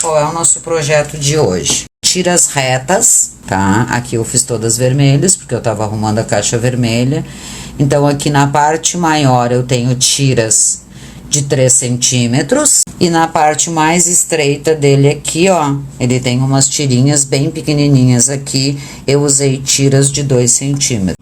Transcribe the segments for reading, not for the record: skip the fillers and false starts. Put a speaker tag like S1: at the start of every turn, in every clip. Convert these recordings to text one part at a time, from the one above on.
S1: qual é o nosso projeto de hoje. Tiras retas, tá? Aqui eu fiz todas vermelhas, porque eu tava arrumando a caixa vermelha. Então, aqui na parte maior eu tenho tiras de 3 centímetros. E na parte mais estreita dele aqui, ó, ele tem umas tirinhas bem pequenininhas aqui. Eu usei tiras de 2 centímetros.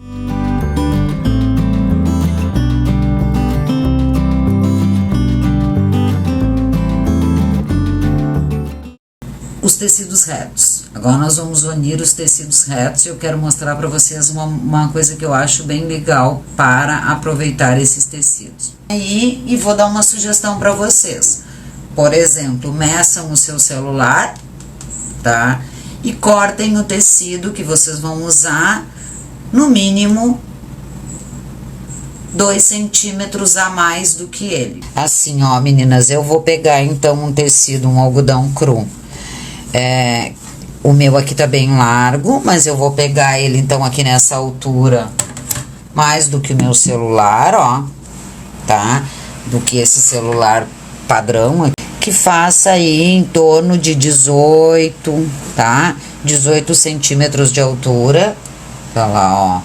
S1: Os tecidos retos. Agora nós vamos unir os tecidos retos e eu quero mostrar para vocês uma coisa que eu acho bem legal para aproveitar esses tecidos. E vou dar uma sugestão para vocês. Por exemplo, meçam o seu celular, tá? E cortem o tecido que vocês vão usar, no mínimo 2 centímetros a mais do que ele. Assim, ó, meninas, eu vou pegar então um tecido, um algodão cru. O meu aqui tá bem largo, mas eu vou pegar ele então aqui nessa altura, mais do que o meu celular, ó, tá? Do que esse celular padrão aqui, que faça aí em torno de 18, tá? 18 centímetros de altura, tá lá, ó.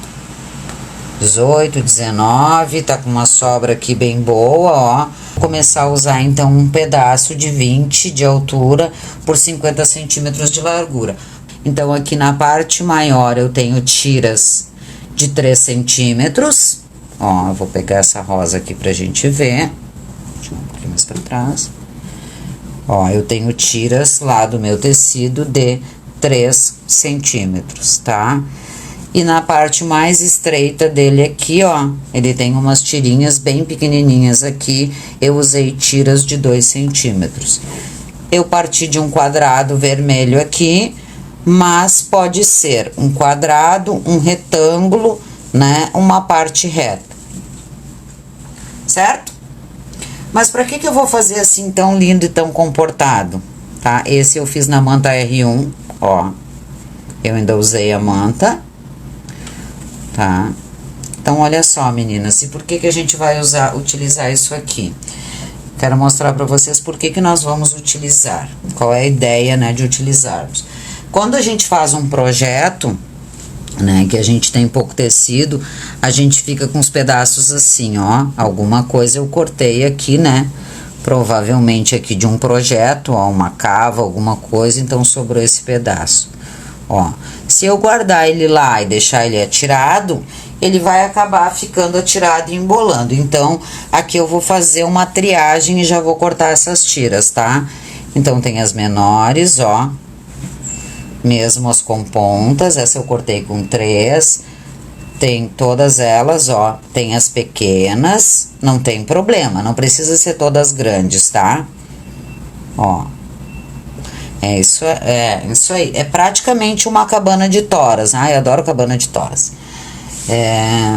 S1: 18, 19, tá com uma sobra aqui bem boa, ó. Vou começar a usar então um pedaço de 20 de altura por 50 centímetros de largura. Então aqui na parte maior eu tenho tiras de 3 centímetros. Ó, eu vou pegar essa rosa aqui pra gente ver. Deixa eu ir um pouquinho mais pra trás. Ó, eu tenho tiras lá do meu tecido de 3 centímetros, tá? E na parte mais estreita dele aqui, ó, ele tem umas tirinhas bem pequenininhas aqui. Eu usei tiras de 2 centímetros. Eu parti de um quadrado vermelho aqui, mas pode ser um quadrado, um retângulo, né, uma parte reta. Certo? Mas pra que eu vou fazer assim tão lindo e tão comportado, tá? Esse eu fiz na manta R1, ó. Eu ainda usei a manta. Tá? Então, olha só, meninas, e por que a gente vai utilizar isso aqui? Quero mostrar para vocês por que nós vamos utilizar, qual é a ideia, né, de utilizarmos. Quando a gente faz um projeto, né, que a gente tem pouco tecido, a gente fica com os pedaços assim, ó, alguma coisa eu cortei aqui, né, provavelmente aqui de um projeto, ó, uma cava, alguma coisa, então sobrou esse pedaço. Ó, se eu guardar ele lá e deixar ele atirado, ele vai acabar ficando atirado e embolando. Então, aqui eu vou fazer uma triagem e já vou cortar essas tiras, tá? Então, tem as menores, ó. Mesmo as com pontas, essa eu cortei com 3. Tem todas elas, ó. Tem as pequenas, não tem problema, não precisa ser todas grandes, tá? Ó. Isso aí. É praticamente uma cabana de toras. Ai, adoro cabana de toras.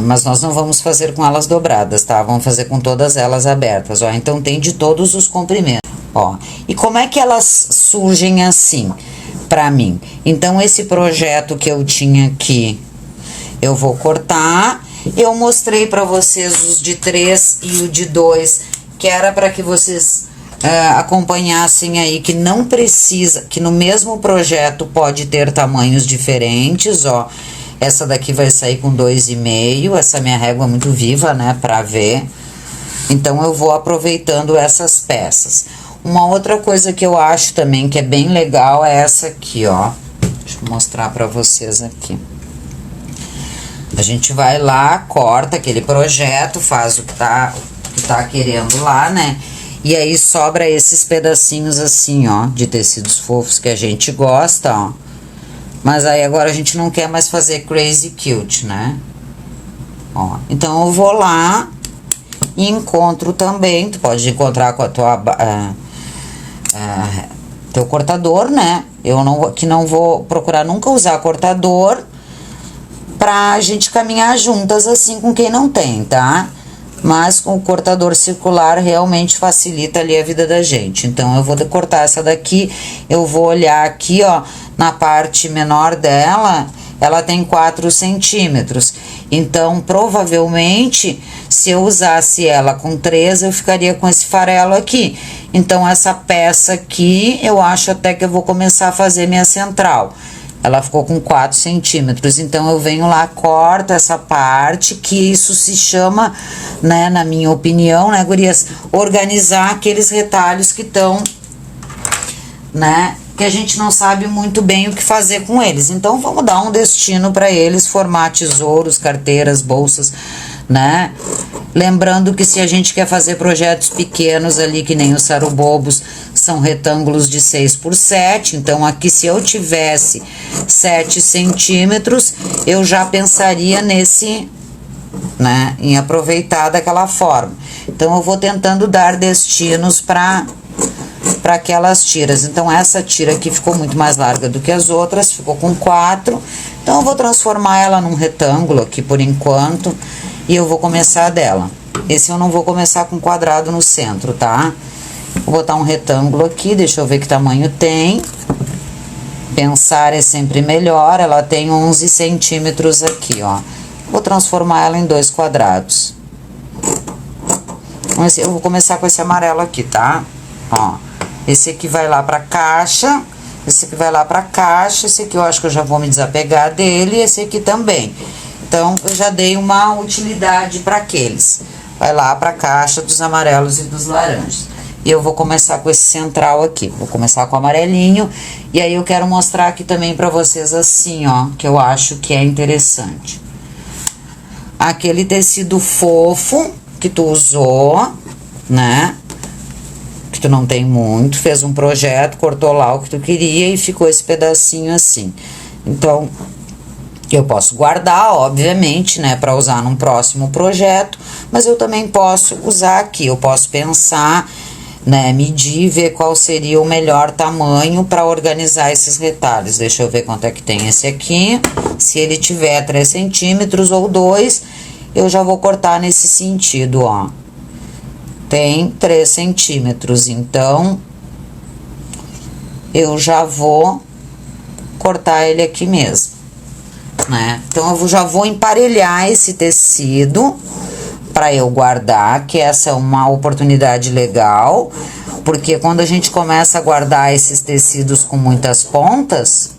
S1: Mas nós não vamos fazer com elas dobradas, tá? Vamos fazer com todas elas abertas, ó. Então, tem de todos os comprimentos, ó. E como é que elas surgem assim, pra mim? Então, esse projeto que eu tinha aqui, eu vou cortar. Eu mostrei pra vocês os de 3 e o de 2, que era pra que vocês acompanhassem aí que não precisa, que no mesmo projeto pode ter tamanhos diferentes, ó. Essa daqui vai sair com 2,5, essa minha régua é muito viva, né, pra ver. Então, eu vou aproveitando essas peças. Uma outra coisa que eu acho também que é bem legal é essa aqui, ó. Deixa eu mostrar pra vocês aqui. A gente vai lá, corta aquele projeto, faz o que tá querendo lá, né? E aí sobra esses pedacinhos assim, ó, de tecidos fofos que a gente gosta, ó. Mas aí agora a gente não quer mais fazer crazy cute, né? Ó, então eu vou lá e encontro também, tu pode encontrar com a tua teu cortador, né? Eu não vou procurar nunca usar cortador pra gente caminhar juntas assim com quem não tem, tá? Mas com o cortador circular realmente facilita ali a vida da gente. Então, eu vou cortar essa daqui, eu vou olhar aqui, ó, na parte menor dela, ela tem 4 centímetros. Então, provavelmente, se eu usasse ela com 3, eu ficaria com esse farelo aqui. Então, essa peça aqui, eu acho até que eu vou começar a fazer minha central. Ela ficou com 4 centímetros, então eu venho lá, corto essa parte, que isso se chama, né, na minha opinião, né, gurias, organizar aqueles retalhos que estão, né, que a gente não sabe muito bem o que fazer com eles. Então, vamos dar um destino para eles, formar tesouros, carteiras, bolsas, né? Lembrando que se a gente quer fazer projetos pequenos ali, que nem os sarubobos, são retângulos de 6 por 7, então aqui se eu tivesse 7 centímetros, eu já pensaria nesse, né, em aproveitar daquela forma. Então eu vou tentando dar destinos para aquelas tiras. Então essa tira aqui ficou muito mais larga do que as outras, ficou com 4, então eu vou transformar ela num retângulo aqui por enquanto. E eu vou começar dela. Esse eu não vou começar com quadrado no centro, tá? Vou botar um retângulo aqui, deixa eu ver que tamanho tem. Pensar é sempre melhor, ela tem 11 centímetros aqui, ó. Vou transformar ela em 2 quadrados. Eu vou começar com esse amarelo aqui, tá? Ó, esse aqui vai lá pra caixa, esse aqui vai lá pra caixa, esse aqui eu acho que eu já vou me desapegar dele, e esse aqui também. Então, eu já dei uma utilidade para aqueles. Vai lá para a caixa dos amarelos e dos laranjas. E eu vou começar com esse central aqui. Vou começar com o amarelinho. E aí, eu quero mostrar aqui também para vocês assim, ó. Que eu acho que é interessante. Aquele tecido fofo que tu usou, né? Que tu não tem muito. Fez um projeto, cortou lá o que tu queria e ficou esse pedacinho assim. Então, eu posso guardar, obviamente, né, para usar num próximo projeto, mas eu também posso usar aqui. Eu posso pensar, né, medir, ver qual seria o melhor tamanho para organizar esses retalhos. Deixa eu ver quanto é que tem esse aqui. Se ele tiver 3 centímetros ou 2, eu já vou cortar nesse sentido, ó. Tem 3 centímetros, então eu já vou cortar ele aqui mesmo. Né? Então, eu já vou emparelhar esse tecido para eu guardar, que essa é uma oportunidade legal, porque quando a gente começa a guardar esses tecidos com muitas pontas,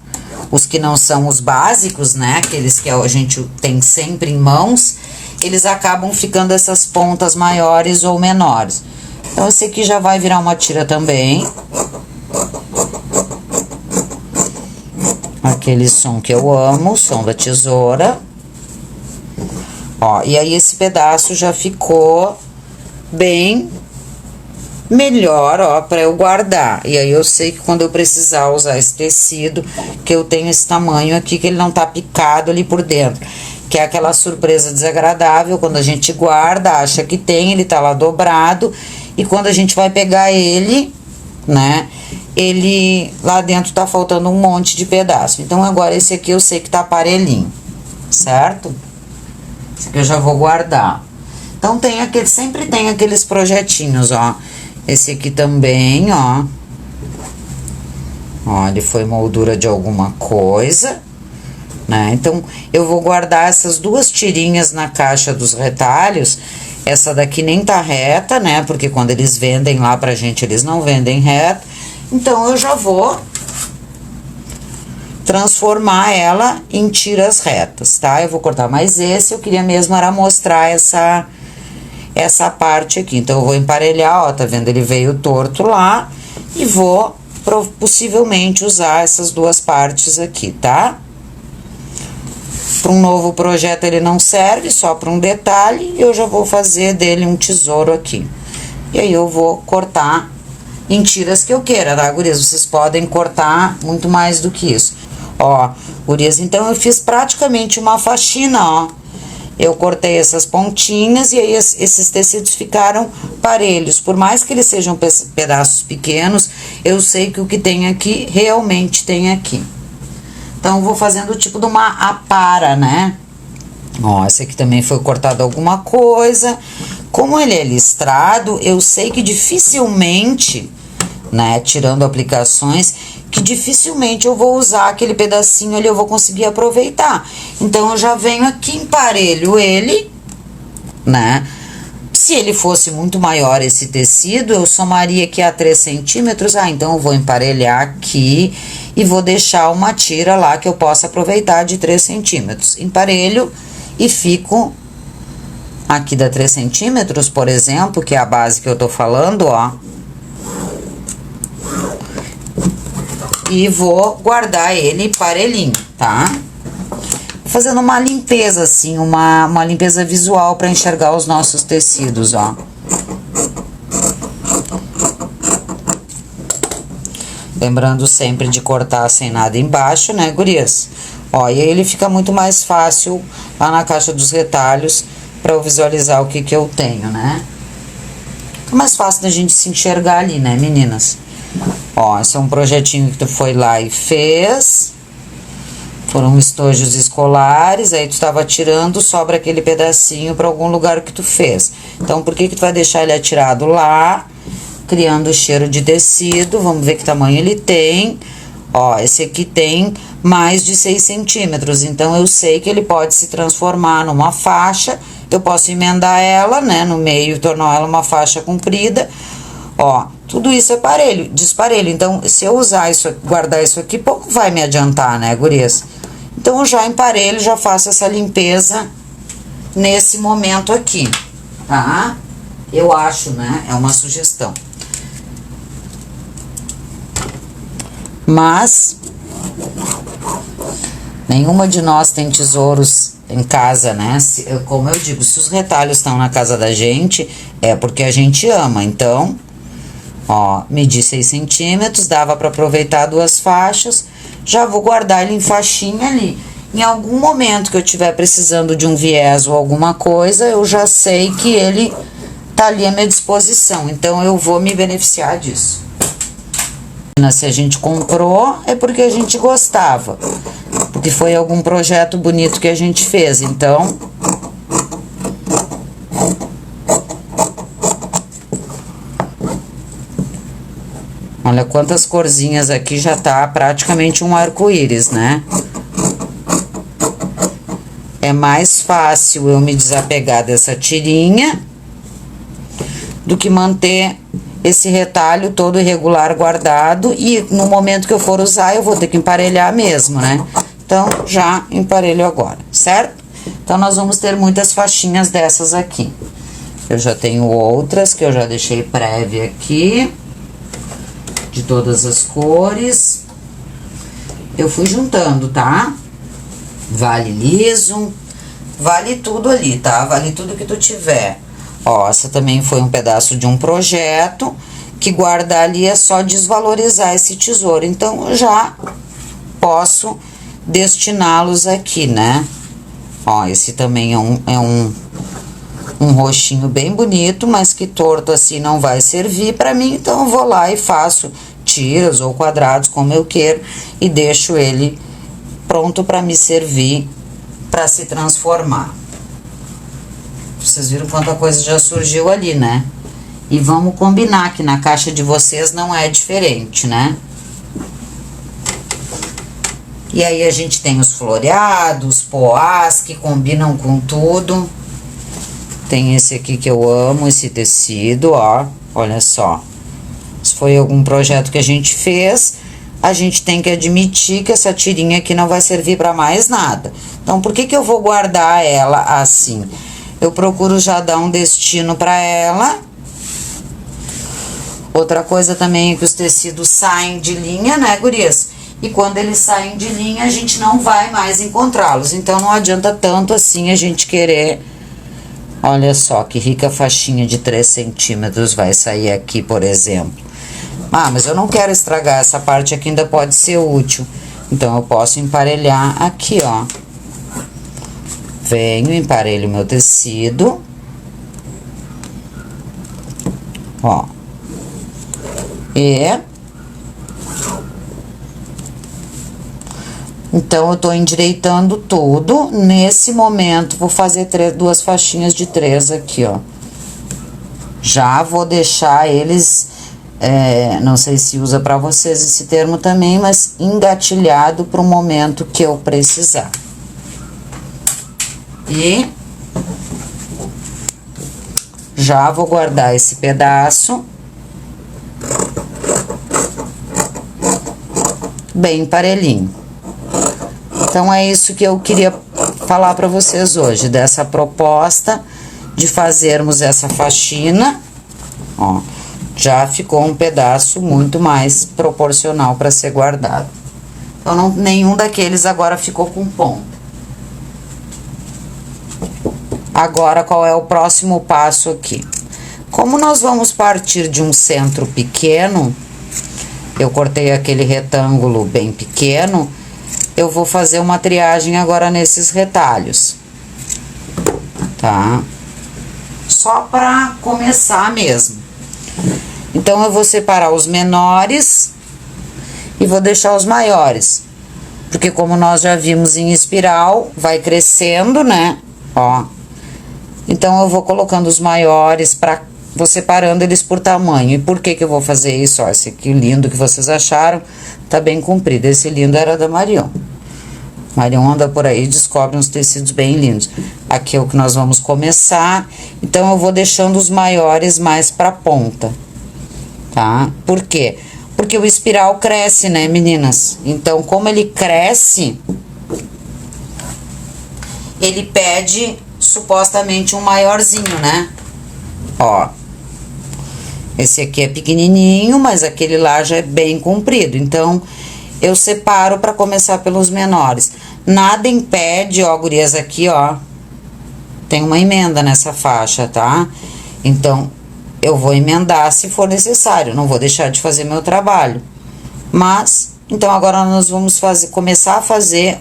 S1: os que não são os básicos, né, aqueles que a gente tem sempre em mãos, eles acabam ficando essas pontas maiores ou menores. Então, esse aqui já vai virar uma tira também. Aquele som que eu amo, som da tesoura. Ó, e aí esse pedaço já ficou bem melhor, ó, pra eu guardar. E aí eu sei que quando eu precisar usar esse tecido, que eu tenho esse tamanho aqui, que ele não tá picado ali por dentro. Que é aquela surpresa desagradável, quando a gente guarda, acha que tem, ele tá lá dobrado. E quando a gente vai pegar ele, né, ele lá dentro tá faltando um monte de pedaço. Então agora esse aqui eu sei que tá aparelhinho, certo? Esse aqui eu já vou guardar. Então tem aquele, sempre tem aqueles projetinhos, ó. Esse aqui também, ó. Ó, ele foi moldura de alguma coisa, né? Então eu vou guardar essas 2 tirinhas na caixa dos retalhos. Essa daqui nem tá reta, né? Porque quando eles vendem lá pra gente, eles não vendem reto. Então, eu já vou transformar ela em tiras retas, tá? Eu vou cortar mais esse, eu queria mesmo era mostrar essa parte aqui. Então, eu vou emparelhar, ó, tá vendo? Ele veio torto lá e vou possivelmente usar essas 2 partes aqui, tá? Para um novo projeto ele não serve, só para um detalhe, eu já vou fazer dele um tesouro aqui. E aí, eu vou cortar em tiras que eu queira, tá, gurias? Vocês podem cortar muito mais do que isso. Ó, gurias, então eu fiz praticamente uma faxina, ó. Eu cortei essas pontinhas e aí esses tecidos ficaram parelhos. Por mais que eles sejam pedaços pequenos, eu sei que o que tem aqui, realmente tem aqui. Então, eu vou fazendo o tipo de uma apara, né? Ó, esse aqui também foi cortado alguma coisa. Como ele é listrado, eu sei que dificilmente, né, tirando aplicações, que dificilmente eu vou usar aquele pedacinho ali, eu vou conseguir aproveitar. Então, eu já venho aqui, emparelho ele, né, Se ele fosse muito maior esse tecido, eu somaria aqui a 3 centímetros. Ah, então eu vou emparelhar aqui e vou deixar uma tira lá que eu possa aproveitar de 3 centímetros. Emparelho e fico aqui da 3 centímetros, por exemplo, que é a base que eu tô falando, ó. E vou guardar ele parelhinho, tá? Fazendo uma limpeza, assim, uma limpeza visual para enxergar os nossos tecidos, ó. Lembrando sempre de cortar sem nada embaixo, né, gurias? Ó, e aí ele fica muito mais fácil lá na caixa dos retalhos para eu visualizar o que que eu tenho, né? Fica mais fácil da gente se enxergar ali, né, meninas? Ó, esse é um projetinho que tu foi lá e fez. Foram estojos escolares, aí tu tava tirando, sobra aquele pedacinho para algum lugar que tu fez. Então, por que que tu vai deixar ele atirado lá, criando cheiro de tecido? Vamos ver que tamanho ele tem. Ó, esse aqui tem mais de 6 centímetros, então eu sei que ele pode se transformar numa faixa. Eu posso emendar ela, né, no meio e tornar ela uma faixa comprida. Ó, tudo isso é parelho, desparelho. Então, se eu usar isso, guardar isso aqui, pouco vai me adiantar, né, gurias? Então, eu já emparelho, já faço essa limpeza nesse momento aqui, tá? Eu acho, né? É uma sugestão. Mas, nenhuma de nós tem tesouros em casa, né? Como eu digo, se os retalhos estão na casa da gente, é porque a gente ama. Então, ó, medi 6 centímetros, dava para aproveitar 2 faixas. Já vou guardar ele em faixinha ali. Em algum momento que eu estiver precisando de um viés ou alguma coisa, eu já sei que ele tá ali à minha disposição. Então, eu vou me beneficiar disso. Se a gente comprou, é porque a gente gostava. Porque foi algum projeto bonito que a gente fez. Então, olha quantas corzinhas aqui, já tá praticamente um arco-íris, né? É mais fácil eu me desapegar dessa tirinha do que manter esse retalho todo irregular guardado, e no momento que eu for usar eu vou ter que emparelhar mesmo, né? Então, já emparelho agora, certo? Então, nós vamos ter muitas faixinhas dessas aqui. Eu já tenho outras que eu já deixei prévia aqui, de todas as cores. Eu fui juntando, tá? Vale liso, vale tudo ali, tá? Vale tudo que tu tiver. Ó, essa também foi um pedaço de um projeto, que guardar ali é só desvalorizar esse tesouro. Então, eu já posso destiná-los aqui, né? Ó, esse também é um roxinho bem bonito, mas que torto assim não vai servir pra mim. Então, eu vou lá e faço tiras ou quadrados, como eu quero, e deixo ele pronto pra me servir, pra se transformar. Vocês viram quanta coisa já surgiu ali, né? E vamos combinar que na caixa de vocês não é diferente, né? E aí a gente tem os floreados, poás, que combinam com tudo. Tem esse aqui que eu amo, esse tecido, ó. Olha só. Se foi algum projeto que a gente fez, a gente tem que admitir que essa tirinha aqui não vai servir para mais nada. Então, por que que eu vou guardar ela assim? Eu procuro já dar um destino para ela. Outra coisa também é que os tecidos saem de linha, né, gurias? E quando eles saem de linha, a gente não vai mais encontrá-los. Então, não adianta tanto assim a gente querer... Olha só, que rica faixinha de 3 centímetros vai sair aqui, por exemplo. Ah, mas eu não quero estragar, essa parte aqui ainda pode ser útil. Então, eu posso emparelhar aqui, ó. Venho, emparelho meu tecido. Ó. E... Então, eu tô endireitando tudo. Nesse momento, vou fazer 2 faixinhas de 3 aqui, ó. Já vou deixar eles... não sei se usa pra vocês esse termo também, mas engatilhado pro momento que eu precisar. E Já vou guardar esse pedaço bem parelhinho. Então, é isso que eu queria falar para vocês hoje, dessa proposta de fazermos essa faxina, ó, já ficou um pedaço muito mais proporcional para ser guardado. Então, nenhum daqueles agora ficou com ponta. Agora, qual é o próximo passo aqui? Como nós vamos partir de um centro pequeno, eu cortei aquele retângulo bem pequeno, eu vou fazer uma triagem agora nesses retalhos, tá? Só para começar mesmo. Então, eu vou separar os menores e vou deixar os maiores. Porque como nós já vimos em espiral, vai crescendo, né? Ó. Então, eu vou colocando os maiores vou separando eles por tamanho. E por que que eu vou fazer isso? Ó, esse aqui lindo que vocês acharam, tá bem comprido. Esse lindo era da Marion. Marion anda por aí e descobre uns tecidos bem lindos. Aqui é o que nós vamos começar. Então, eu vou deixando os maiores mais pra ponta, tá? Por quê? Porque o espiral cresce, né, meninas? Então, como ele cresce, ele pede supostamente um maiorzinho, né? Ó. Esse aqui é pequenininho, mas aquele lá já é bem comprido. Então, eu separo para começar pelos menores. Nada impede, ó, gurias, aqui, ó. Tem uma emenda nessa faixa, tá? Então, eu vou emendar se for necessário. Não vou deixar de fazer meu trabalho. Mas, então, agora nós vamos começar a fazer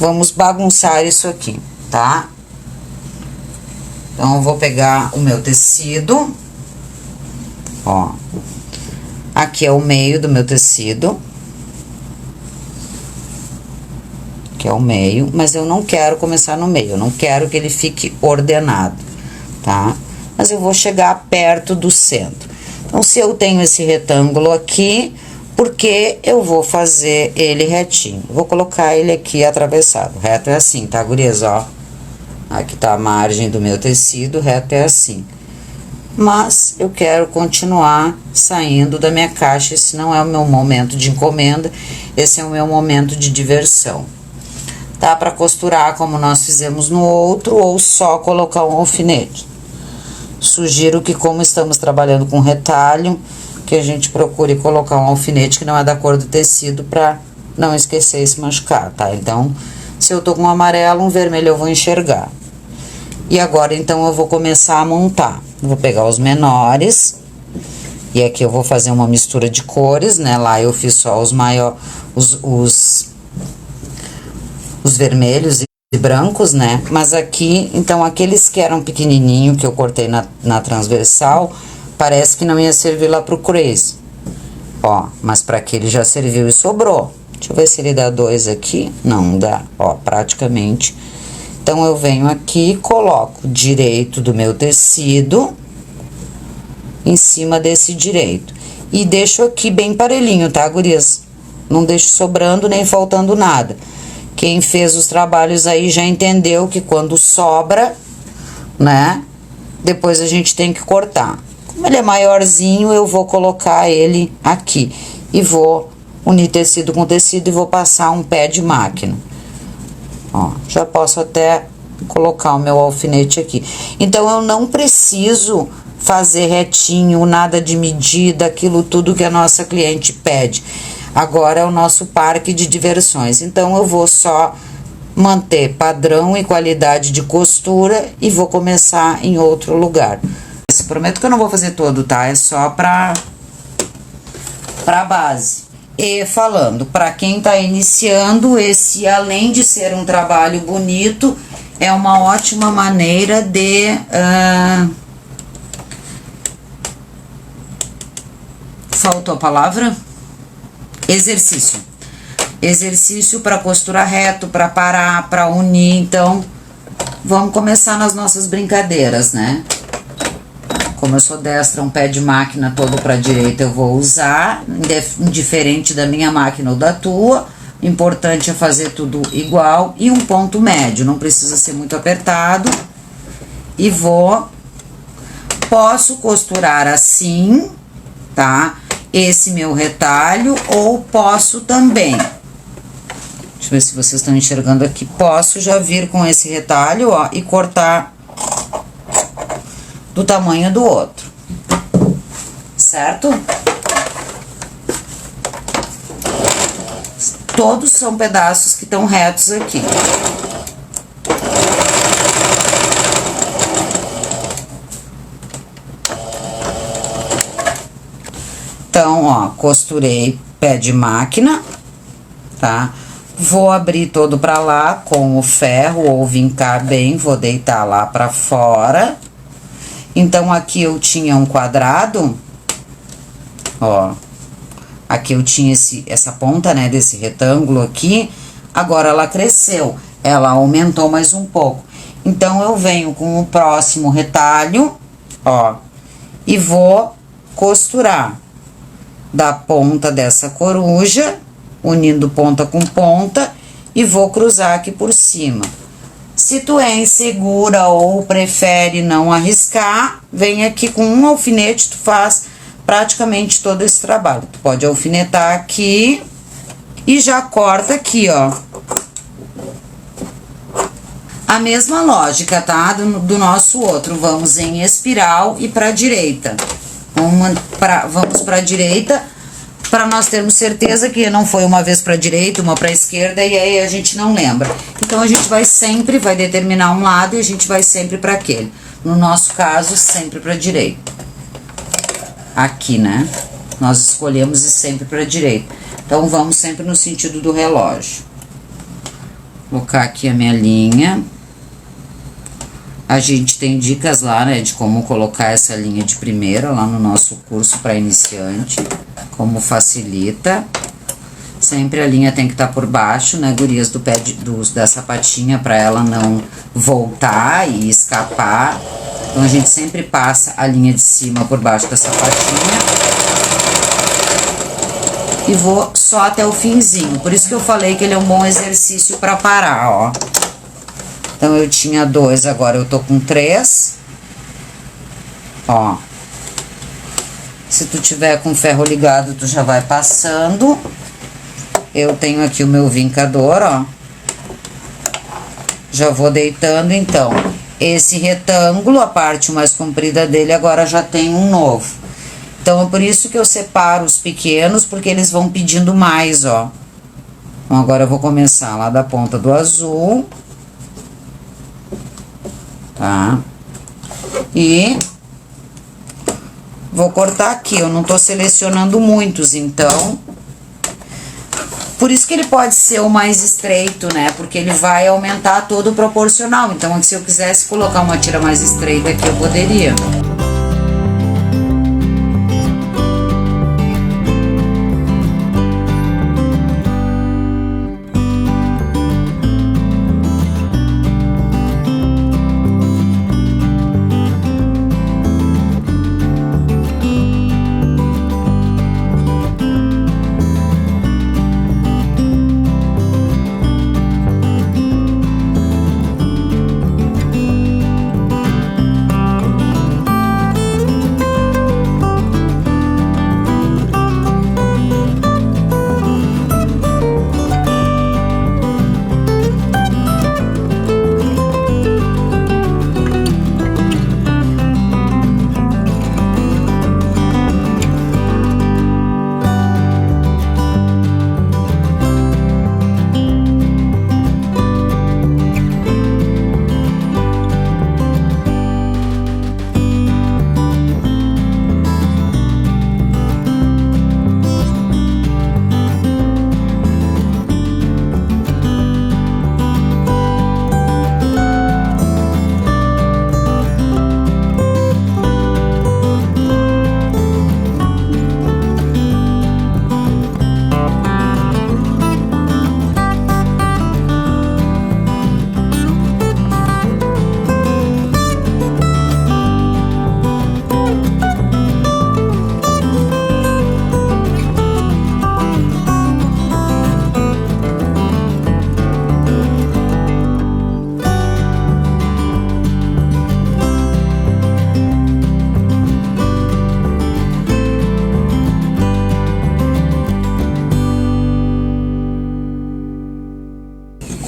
S1: Vamos bagunçar isso aqui, tá? Então, eu vou pegar o meu tecido, ó. Aqui é o meio do meu tecido. Aqui é o meio, mas eu não quero começar no meio, eu não quero que ele fique ordenado, tá? Mas eu vou chegar perto do centro. Então, se eu tenho esse retângulo aqui, porque eu vou fazer ele retinho. Vou colocar ele aqui atravessado. Reto é assim, tá, gurias, ó? Aqui tá a margem do meu tecido, reto é assim. Mas eu quero continuar saindo da minha caixa. Esse não é o meu momento de encomenda, esse é o meu momento de diversão. Dá pra costurar como nós fizemos no outro, ou só colocar um alfinete. Sugiro que, como estamos trabalhando com retalho, que a gente procure colocar um alfinete que não é da cor do tecido pra não esquecer e se machucar, tá? Então, se eu tô com um amarelo, um vermelho eu vou enxergar. E agora, então, eu vou começar a montar. Vou pegar os menores, e aqui eu vou fazer uma mistura de cores, né? Lá eu fiz só os maiores, os vermelhos e brancos, né? Mas aqui, então, aqueles que eram pequenininho, que eu cortei na transversal, parece que não ia servir lá pro crazy. Ó, mas pra aquele já serviu e sobrou. Deixa eu ver se ele dá 2 aqui. Não dá, ó, praticamente. Então, eu venho aqui e coloco direito do meu tecido em cima desse direito. E deixo aqui bem parelhinho, tá, gurias? Não deixo sobrando nem faltando nada. Quem fez os trabalhos aí já entendeu que quando sobra, né, depois a gente tem que cortar. Como ele é maiorzinho, eu vou colocar ele aqui. E vou unir tecido com tecido e vou passar um pé de máquina. Ó, já posso até colocar o meu alfinete aqui. Então, eu não preciso fazer retinho, nada de medida, aquilo tudo que a nossa cliente pede. Agora é o nosso parque de diversões. Então, eu vou só manter padrão e qualidade de costura e vou começar em outro lugar. Prometo que eu não vou fazer todo, tá? É só pra base. E falando, para quem tá iniciando, esse, além de ser um trabalho bonito, é uma ótima maneira de faltou a palavra? Exercício. Exercício para costurar reto, para parar, para unir. Então, vamos começar nas nossas brincadeiras, né? Como eu sou destra, um pé de máquina todo para direita eu vou usar, indiferente da minha máquina ou da tua. Importante é fazer tudo igual e um ponto médio, não precisa ser muito apertado. E posso costurar assim, tá? Esse meu retalho, ou posso também, deixa eu ver se vocês estão enxergando aqui, posso já vir com esse retalho, ó, e cortar do tamanho do outro, certo? Todos são pedaços que estão retos aqui. Então, ó, costurei pé de máquina, tá? Vou abrir todo pra lá com o ferro ou vincar bem, vou deitar lá pra fora. Então, aqui eu tinha um quadrado, ó. Aqui eu tinha essa ponta, né, desse retângulo aqui, agora ela cresceu, ela aumentou mais um pouco. Então, eu venho com o próximo retalho, ó, e vou costurar da ponta dessa coruja, unindo ponta com ponta, e vou cruzar aqui por cima. Se tu é insegura ou prefere não arriscar, vem aqui com um alfinete, tu faz praticamente todo esse trabalho. Tu pode alfinetar aqui e já corta aqui, ó. A mesma lógica, tá? Do nosso outro. Vamos em espiral e pra direita. Vamos pra direita, para nós termos certeza que não foi uma vez pra direita, uma pra esquerda, e aí a gente não lembra. Então, a gente vai determinar um lado e a gente vai sempre pra aquele. No nosso caso, sempre pra direita. Aqui, né? Nós escolhemos ir sempre pra direita. Então, vamos sempre no sentido do relógio. Vou colocar aqui a minha linha. A gente tem dicas lá, né, de como colocar essa linha de primeira lá no nosso curso para iniciante, como facilita. Sempre a linha tem que estar por baixo, né, gurias, do pé da sapatinha, para ela não voltar e escapar. Então, a gente sempre passa a linha de cima por baixo da sapatinha. E vou só até o finzinho. Por isso que eu falei que ele é um bom exercício para parar, ó. Então, eu tinha 2, agora eu tô com 3. Ó. Se tu tiver com ferro ligado, tu já vai passando. Eu tenho aqui o meu vincador, ó. Já vou deitando, então. Esse retângulo, a parte mais comprida dele, agora já tem um novo. Então, é por isso que eu separo os pequenos, porque eles vão pedindo mais, ó. Então, agora eu vou começar lá da ponta do azul. Tá? E vou cortar aqui, eu não tô selecionando muitos, então... Por isso que ele pode ser o mais estreito, né? Porque ele vai aumentar todo o proporcional. Então, se eu quisesse colocar uma tira mais estreita aqui, eu poderia.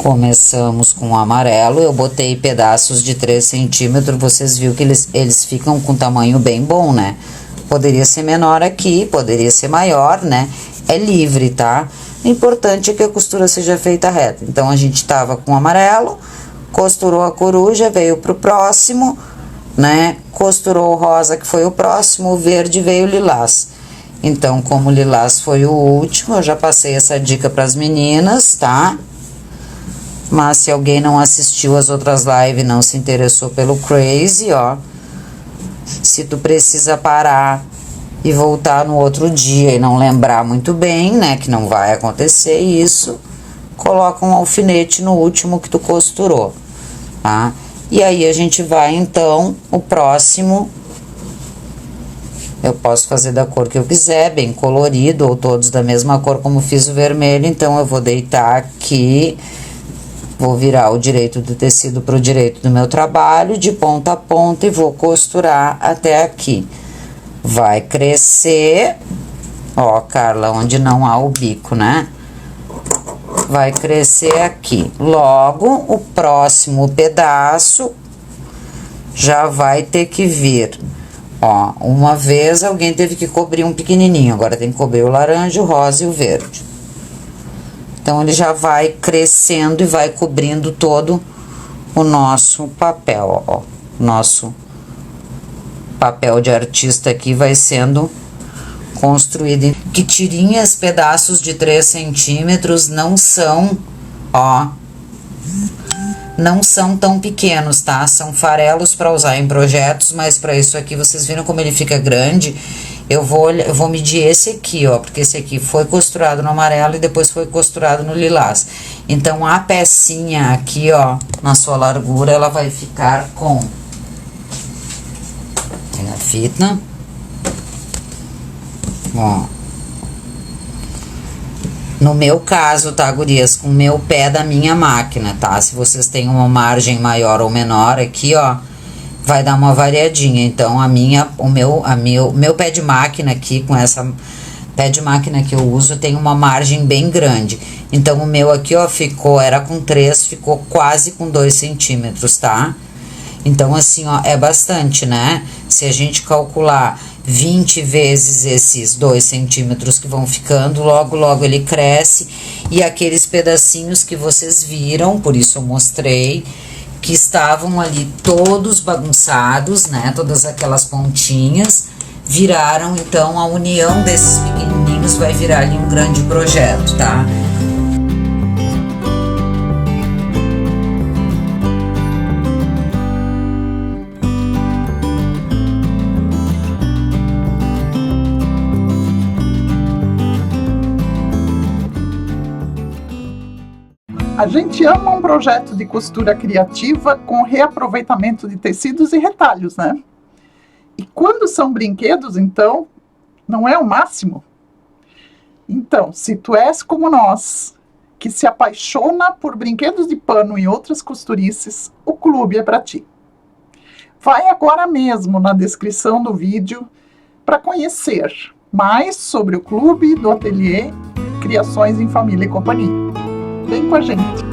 S1: Começamos com o amarelo, eu botei pedaços de 3 centímetros, vocês viram que eles ficam com tamanho bem bom, né? Poderia ser menor aqui, poderia ser maior, né? É livre, tá? O importante é que a costura seja feita reta. Então, a gente tava com o amarelo, costurou a coruja, veio pro próximo, né? Costurou o rosa, que foi o próximo, o verde veio o lilás. Então, como o lilás foi o último, eu já passei essa dica pras meninas, tá? Mas se alguém não assistiu as outras lives, não se interessou pelo Crazy, ó. Se tu precisa parar e voltar no outro dia e não lembrar muito bem, né, que não vai acontecer isso, coloca um alfinete no último que tu costurou, tá? E aí a gente vai, então, o próximo, eu posso fazer da cor que eu quiser, bem colorido, ou todos da mesma cor como fiz o vermelho, então eu vou deitar aqui, vou virar o direito do tecido para o direito do meu trabalho, de ponta a ponta, e vou costurar até aqui. Vai crescer, ó, Carla, onde não há o bico, né? Vai crescer aqui. Logo, o próximo pedaço já vai ter que vir. Ó, uma vez alguém teve que cobrir um pequenininho, agora tem que cobrir o laranja, o rosa e o verde. Então, ele já vai crescendo e vai cobrindo todo o nosso papel, ó. Nosso papel de artista aqui vai sendo construído. Que tirinhas, pedaços de 3 centímetros não são, ó, não são tão pequenos, tá? São farelos para usar em projetos, mas para isso aqui, vocês viram como ele fica grande? Eu vou medir esse aqui, ó, porque esse aqui foi costurado no amarelo e depois foi costurado no lilás. Então, a pecinha aqui, ó, na sua largura, ela vai ficar com... Pega a fita. Ó. No meu caso, tá, gurias? Com o meu pé da minha máquina, tá? Se vocês têm uma margem maior ou menor aqui, ó, vai dar uma variadinha. Então, o meu pé de máquina aqui, com essa pé de máquina que eu uso, tem uma margem bem grande. Então, o meu aqui, ó, era com 3, ficou quase com 2 centímetros, tá? Então, assim, ó, é bastante, né? Se a gente calcular 20 vezes esses 2 centímetros que vão ficando, logo, logo ele cresce. E aqueles pedacinhos que vocês viram, por isso eu mostrei, que estavam ali todos bagunçados, né? Todas aquelas pontinhas viraram, então, a união desses pequenininhos vai virar ali um grande projeto, tá?
S2: A gente ama um projeto de costura criativa com reaproveitamento de tecidos e retalhos, né? E quando são brinquedos, então, não é o máximo? Então, se tu és como nós, que se apaixona por brinquedos de pano e outras costurices, o clube é para ti. Vai agora mesmo na descrição do vídeo para conhecer mais sobre o clube do Ateliê Criações em Família e Companhia. Vem com a gente!